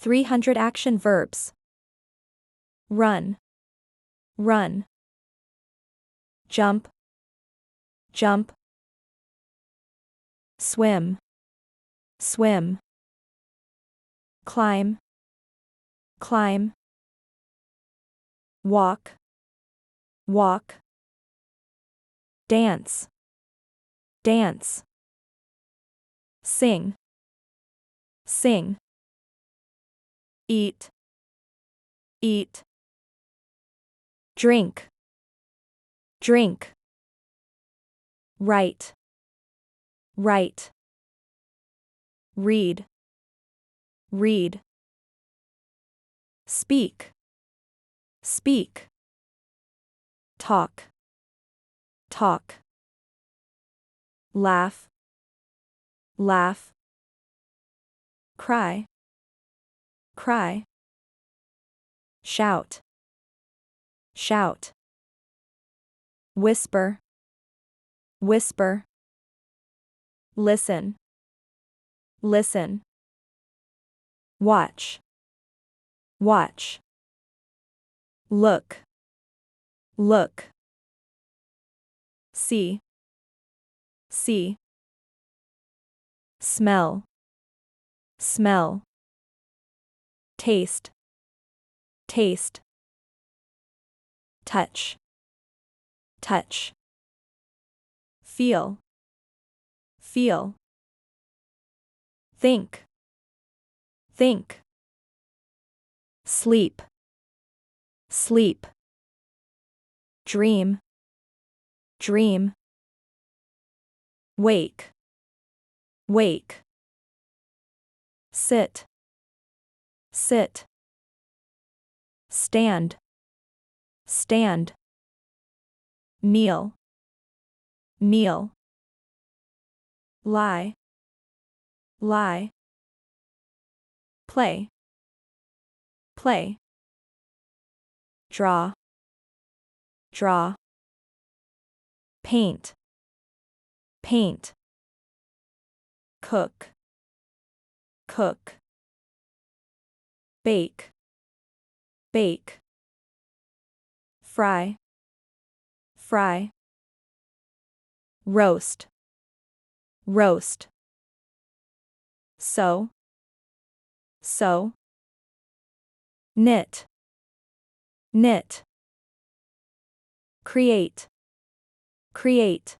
300 action verbs. Run, run. Jump, jump. Swim, swim. Climb, climb. Walk, walk. Dance, dance. Sing, sing. Eat, eat. Drink, drink. Write, write. Read, read. Speak, speak. Talk, talk. Laugh, laugh. Cry, cry. Shout, shout. Whisper, whisper. Listen, listen. Watch, watch. Look, look. See, see. Smell, smell. Taste, taste. Touch, touch. Feel, feel. Think, think. Sleep, sleep. Dream, dream. Wake, wake. Sit, sit. Stand, stand. Kneel, kneel. Lie, lie. Play, play. Draw, draw. Paint, paint. Cook, cook. Bake, bake. Fry, fry. Roast, roast. Sew, sew. Knit, knit. Create, create.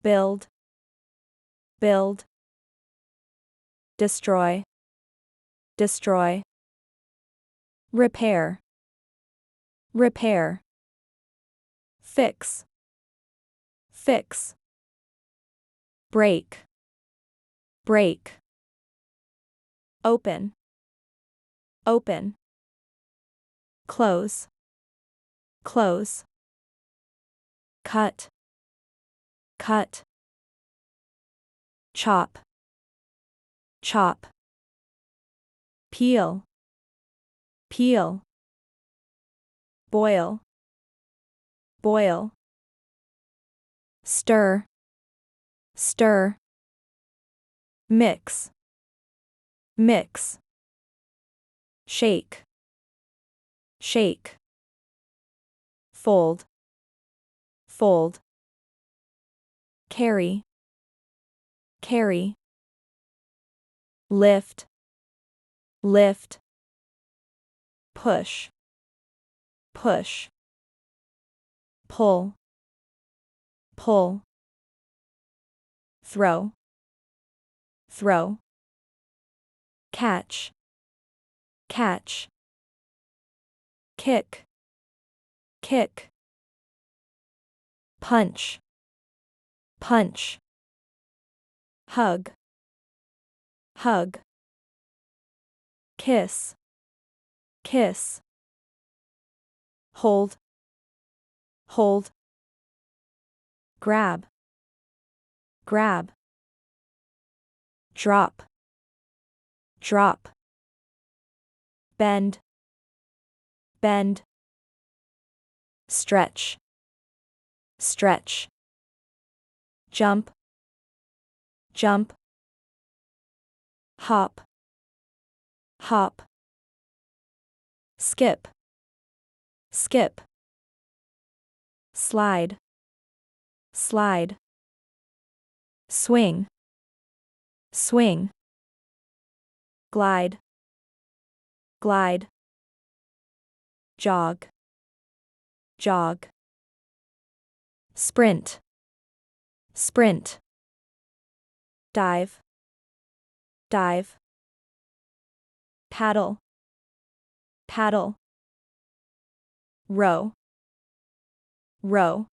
Build, build. Destroy, destroy. Repair, repair. Fix, fix. Break, break. Open, open. Close, close. Cut, cut. Chop, chop. Peel, peel. Boil, boil. Stir, stir. Mix, mix. Shake, shake. Fold, fold. Carry, carry. Lift, lift. Push, push. Pull, pull. Throw, throw. Catch, catch. Kick, kick. Punch, punch. Hug, hug. Kiss, kiss. Hold, hold. Grab, grab. Drop, drop. Bend, bend. Stretch, stretch. Jump, jump. Hop, hop, skip, skip, slide, slide, swing, swing, glide, glide, jog, jog, sprint, sprint, dive, dive, paddle, paddle, row, row,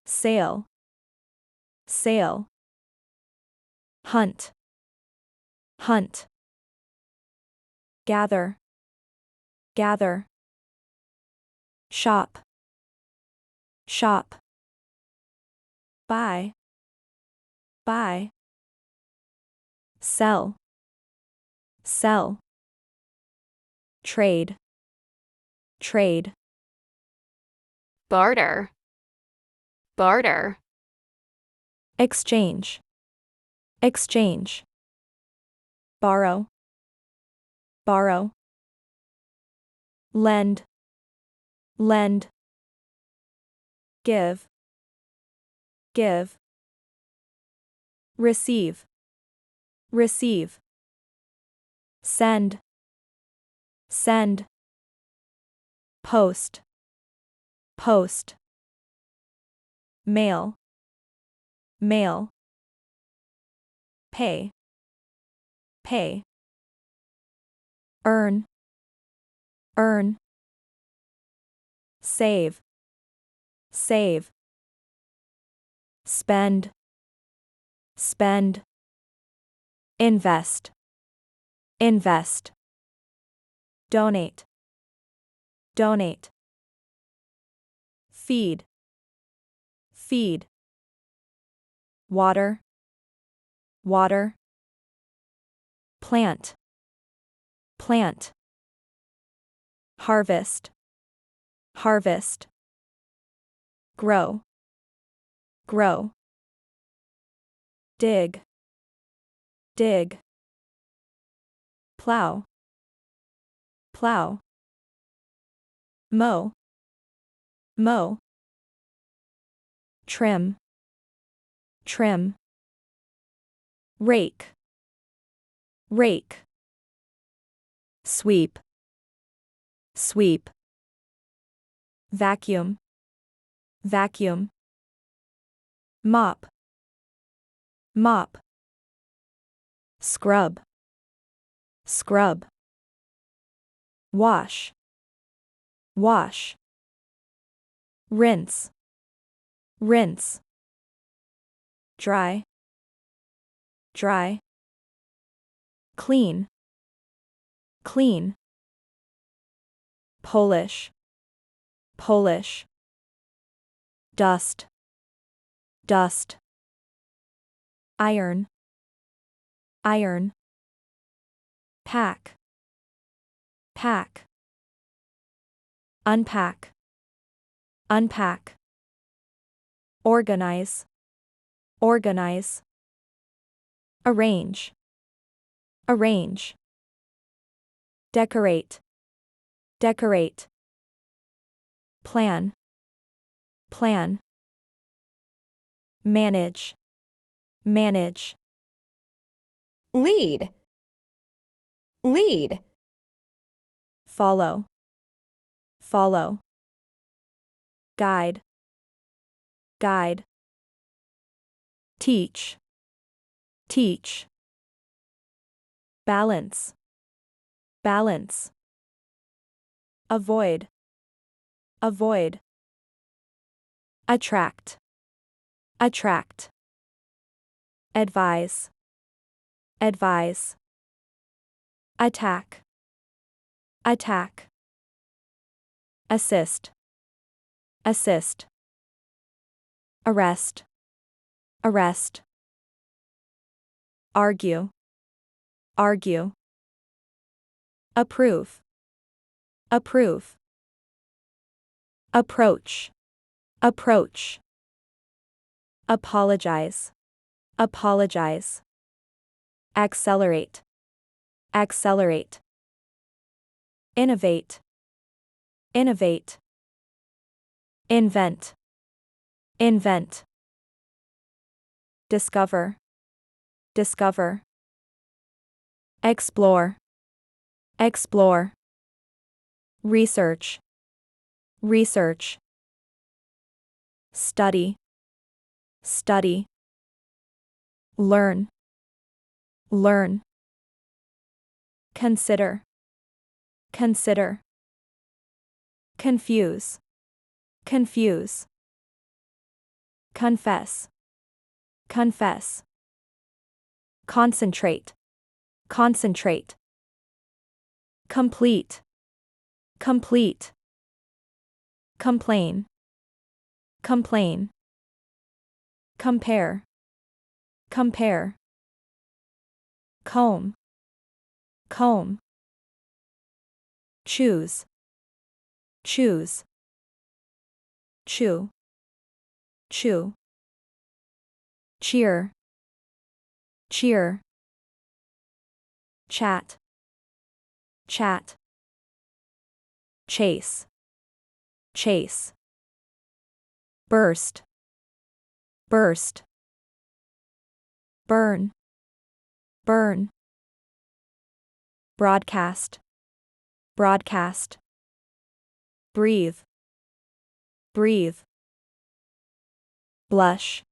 sail, sail, hunt, hunt, gather, gather, shop, shop, buy, buy, sell, sell, trade, trade, barter, barter, exchange, exchange, borrow, borrow, lend, lend, give, give, receive, receive, send, send, post, post, mail, mail, pay, pay, earn, earn, save, save, spend, spend, invest, invest, donate, donate, feed, feed, water, water, plant, plant, harvest, harvest, grow, grow, dig, dig, plow, plow, mow, mow, trim, trim, rake, rake, sweep, sweep, vacuum, vacuum, mop, mop, scrub, scrub, wash, wash, rinse, rinse, dry, dry, clean, clean, polish, polish, dust, dust, iron, iron, pack, pack, unpack, unpack, organize, organize, arrange, arrange, decorate, decorate, plan, plan, manage, manage, lead, lead, follow, follow, guide, guide, teach, teach, balance, balance, avoid, avoid, attract, attract, advise, advise, attack, attack, assist, assist, arrest, arrest, argue, argue, approve, approve, approach, approach, apologize, apologize, accelerate, accelerate, innovate, innovate, invent, invent, discover, discover, explore, explore, research, research, study, study, learn, learn, consider, consider, confuse, confuse, confess, confess, concentrate, concentrate, complete, complete, complain, complain, compare, compare, comb, comb, choose, choose, chew, chew, cheer, cheer, chat, chat, chase, chase, burst, burst, burn, burn, broadcast, broadcast, breathe, breathe, blush,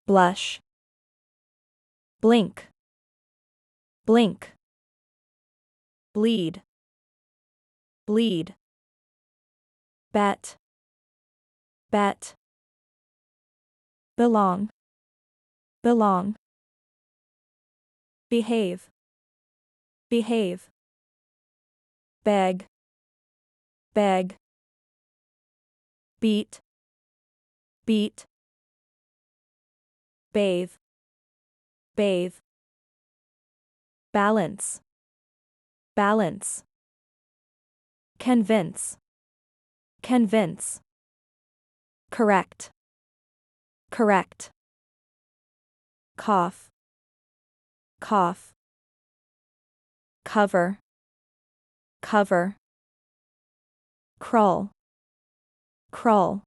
blush, blink, blink, bleed, bleed, bet, bet, belong, belong, behave, behave, beg, beg, beat, beat, bathe, bathe, balance, balance, convince, convince, correct, correct, cough, cough, cover, cover, crawl, crawl,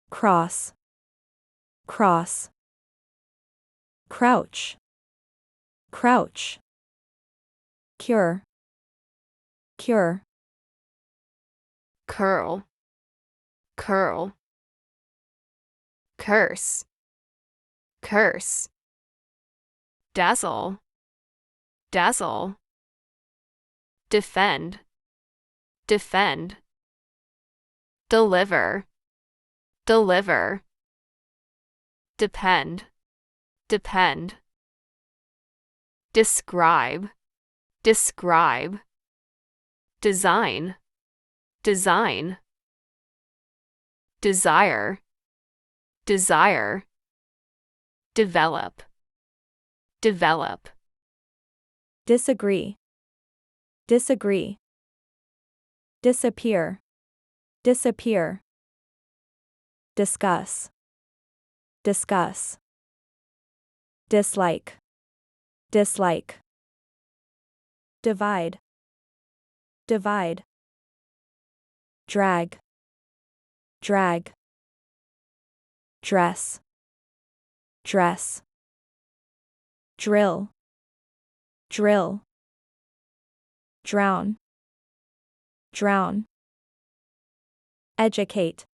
cross, cross, crouch, crouch, cure, cure, curl, curl, curse, curse, dazzle, dazzle, defend, defend, deliver, deliver, depend, depend, describe, describe, design, design, desire, desire, develop, develop, disagree, disagree, disappear, disappear, discuss, discuss, dislike, dislike, divide, divide, drag, drag, dress, dress, drill, drill, drown, drown, educate,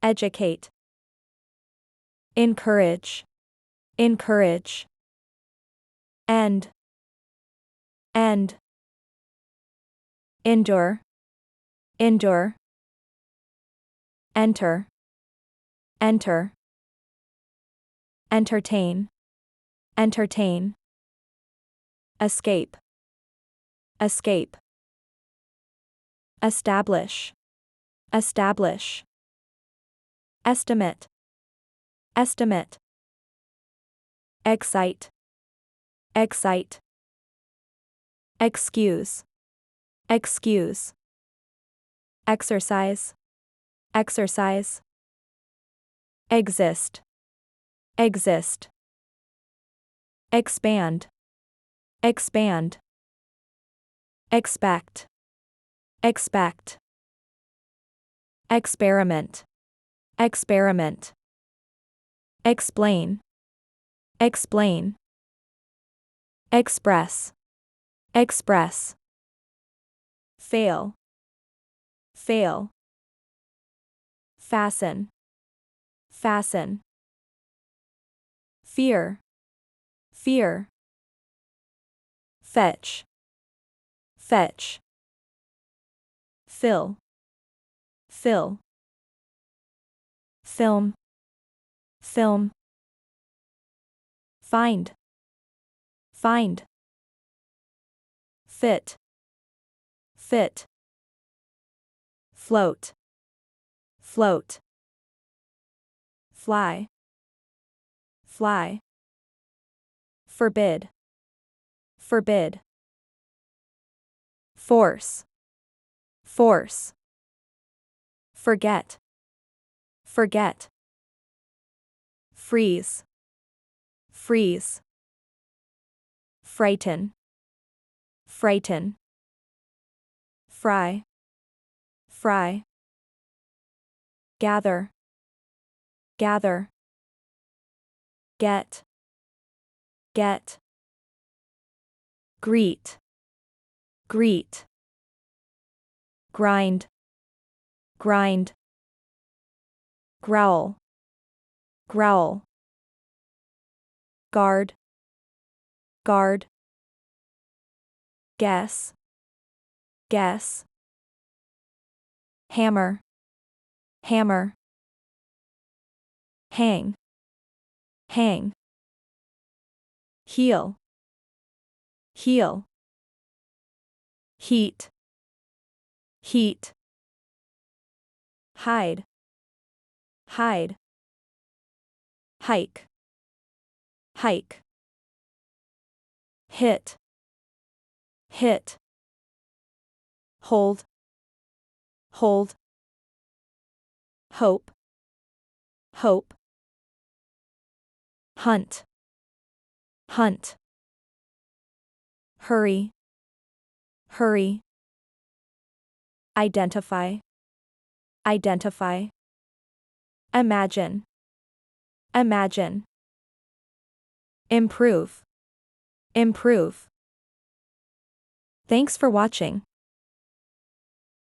educate, encourage, encourage, end, end, endure, endure, enter, enter, entertain, entertain, escape, escape, establish, establish, estimate, estimate, excite, excite, excuse, excuse, exercise, exercise, exist, exist, expand, expand, expect, expect, experiment, experiment, explain, explain, express, express, fail, fail, fasten, fasten, fear, fear, fetch, fetch, fill, fill, film, film, find, find, fit, fit, float, float, fly, fly, forbid, forbid, force, force, forget, forget, freeze, freeze, frighten, frighten, fry, fry, gather, gather, get, get, greet, greet, grind, grind, growl, growl, guard, guard, guess, guess, hammer, hammer, hang, hang, heal, heal, heat, heat, hide, hide, hike, hike, hit, hit, hold, hold, hope, hope, hunt, hunt, hurry, hurry, identify, identify, imagine, imagine, improve, improve. Thanks for watching.